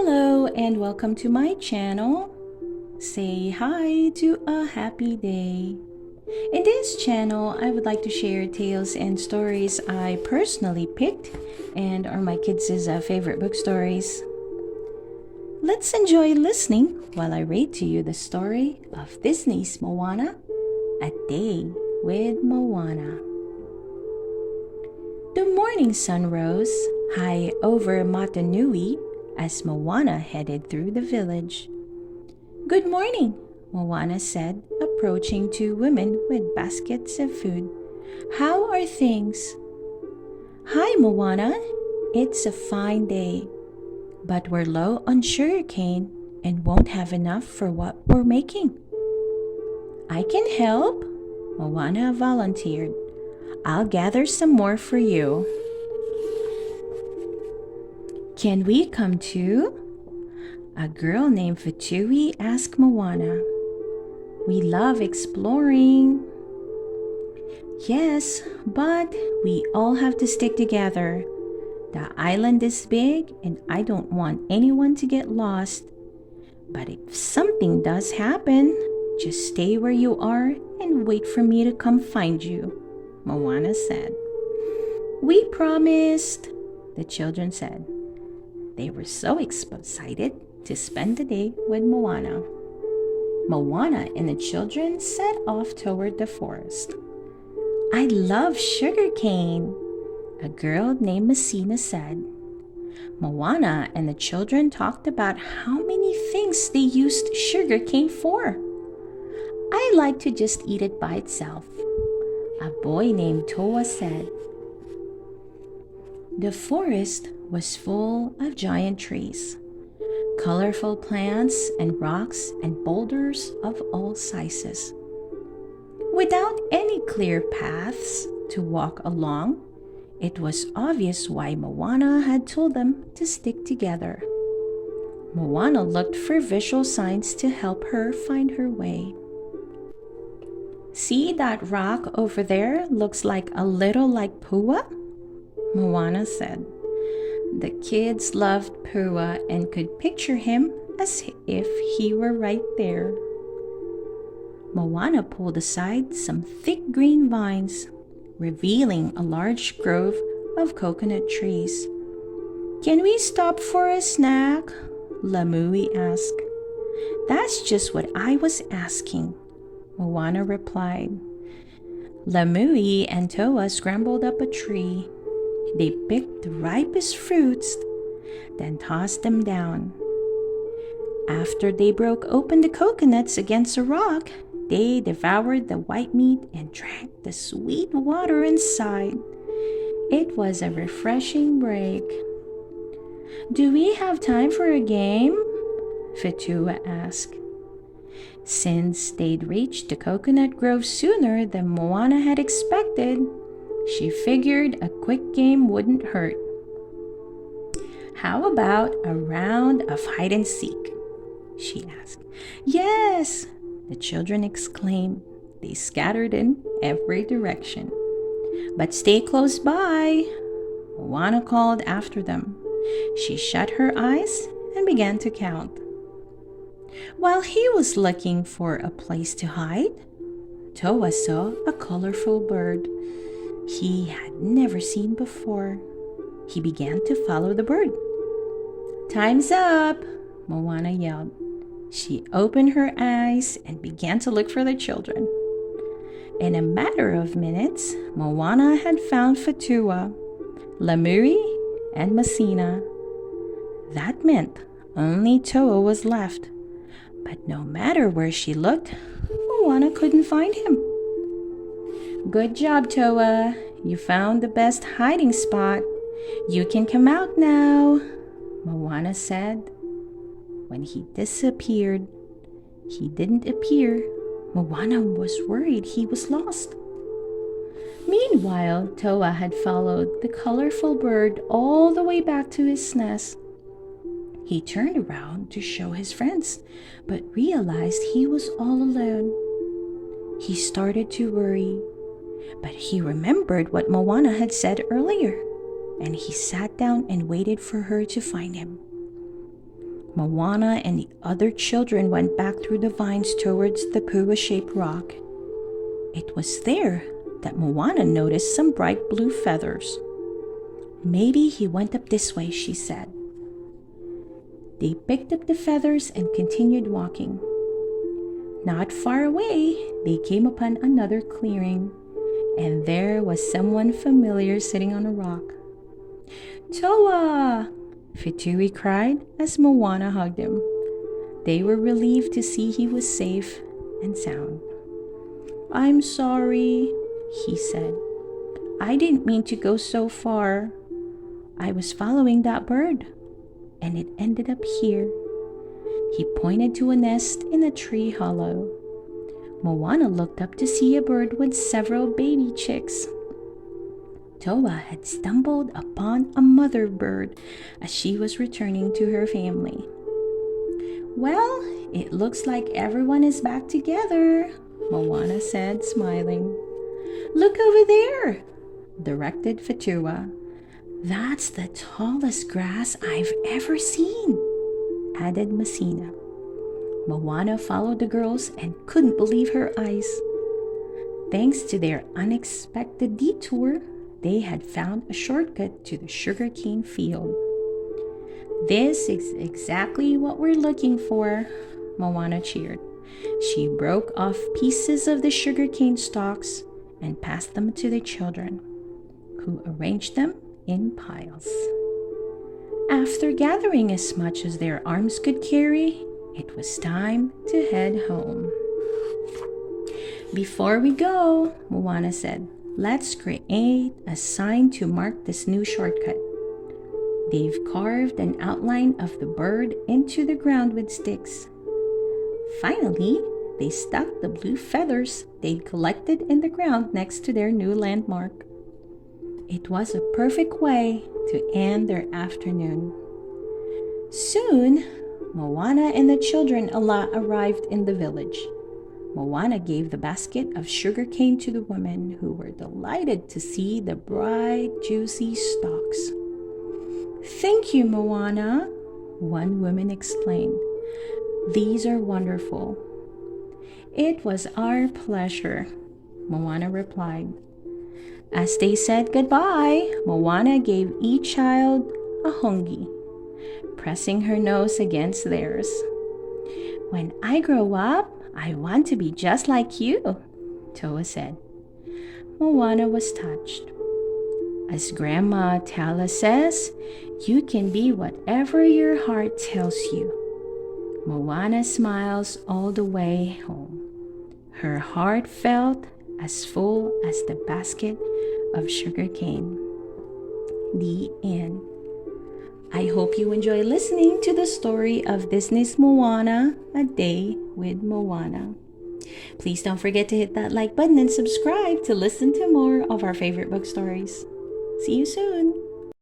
Hello and welcome to my channel. Say hi to a happy day. In this channel, I would like to share tales and stories I personally picked and are my kids' favorite book stories. Let's enjoy listening while I read to you the story of Disney's Moana, A Day with Moana. The morning sun rose high over Matanui as Moana headed through the village. "Good morning," Moana said, approaching two women with baskets of food. "How are things?" "Hi, Moana. It's a fine day, but we're low on sugarcane and won't have enough for what we're making." "I can help," Moana volunteered. "I'll gather some more for you." "Can we come too?" A girl named Fatui asked Moana. "We love exploring." "Yes, but we all have to stick together. The island is big and I don't want anyone to get lost. But if something does happen, just stay where you are and wait for me to come find you," Moana said. "We promised," the children said. They were so excited to spend the day with Moana. Moana and the children set off toward the forest. "I love sugarcane," a girl named Messina said. Moana and the children talked about how many things they used sugarcane for. "I like to just eat it by itself," a boy named Toa said. The forest was full of giant trees, colorful plants and rocks and boulders of all sizes. Without any clear paths to walk along, it was obvious why Moana had told them to stick together. Moana looked for visual signs to help her find her way. "See that rock over there looks like a little like Pua?" Moana said. The kids loved Pua and could picture him as if he were right there. Moana pulled aside some thick green vines, revealing a large grove of coconut trees. "Can we stop for a snack?" Lamui asked. "That's just what I was asking," Moana replied. Lamui and Toa scrambled up a tree. They picked the ripest fruits, then tossed them down. After they broke open the coconuts against a rock, they devoured the white meat and drank the sweet water inside. It was a refreshing break. "Do we have time for a game?" Fatua asked. Since they'd reached the coconut grove sooner than Moana had expected, she figured a quick game wouldn't hurt. "How about a round of hide and seek?" she asked. "Yes!" the children exclaimed. They scattered in every direction. "But stay close by," Moana called after them. She shut her eyes and began to count. While he was looking for a place to hide, Toa saw a colorful bird he had never seen before. He began to follow the bird. "Time's up," Moana yelled. She opened her eyes and began to look for the children. In a matter of minutes, Moana had found Fatua, Lamuri, and Messina. That meant only Toa was left. But no matter where she looked, Moana couldn't find him. "Good job, Toa. You found the best hiding spot. You can come out now," Moana said. When he disappeared, he didn't appear. Moana was worried he was lost. Meanwhile, Toa had followed the colorful bird all the way back to his nest. He turned around to show his friends, but realized he was all alone. He started to worry, but he remembered what Moana had said earlier, and he sat down and waited for her to find him. Moana and the other children went back through the vines towards the pua-shaped rock. It was there that Moana noticed some bright blue feathers. "Maybe he went up this way," she said. They picked up the feathers and continued walking. Not far away, they came upon another clearing, and there was someone familiar sitting on a rock. "Toa!" Fitui cried as Moana hugged him. They were relieved to see he was safe and sound. "I'm sorry," he said. "I didn't mean to go so far. I was following that bird, and it ended up here." He pointed to a nest in a tree hollow. Moana looked up to see a bird with several baby chicks. Toa had stumbled upon a mother bird as she was returning to her family. "Well, it looks like everyone is back together," Moana said, smiling. "Look over there," directed Fatua. "That's the tallest grass I've ever seen," added Messina. Moana followed the girls and couldn't believe her eyes. Thanks to their unexpected detour, they had found a shortcut to the sugarcane field. "This is exactly what we're looking for," Moana cheered. She broke off pieces of the sugarcane stalks and passed them to the children, who arranged them in piles. After gathering as much as their arms could carry, it was time to head home. "Before we go," Moana said, "let's create a sign to mark this new shortcut." They've carved an outline of the bird into the ground with sticks. Finally, they stuck the blue feathers they'd collected in the ground next to their new landmark. It was a perfect way to end their afternoon. Soon, Moana and the children arrived in the village. Moana gave the basket of sugarcane to the women, who were delighted to see the bright, juicy stalks. "Thank you, Moana," one woman explained. "These are wonderful." "It was our pleasure," Moana replied. As they said goodbye, Moana gave each child a hongi, pressing her nose against theirs. "When I grow up, I want to be just like you," Toa said. Moana was touched. As Grandma Tala says, "You can be whatever your heart tells you." Moana smiles all the way home. Her heart felt as full as the basket of sugarcane. The end. I hope you enjoy listening to the story of Disney's Moana, A Day with Moana. Please don't forget to hit that like button and subscribe to listen to more of our favorite book stories. See you soon!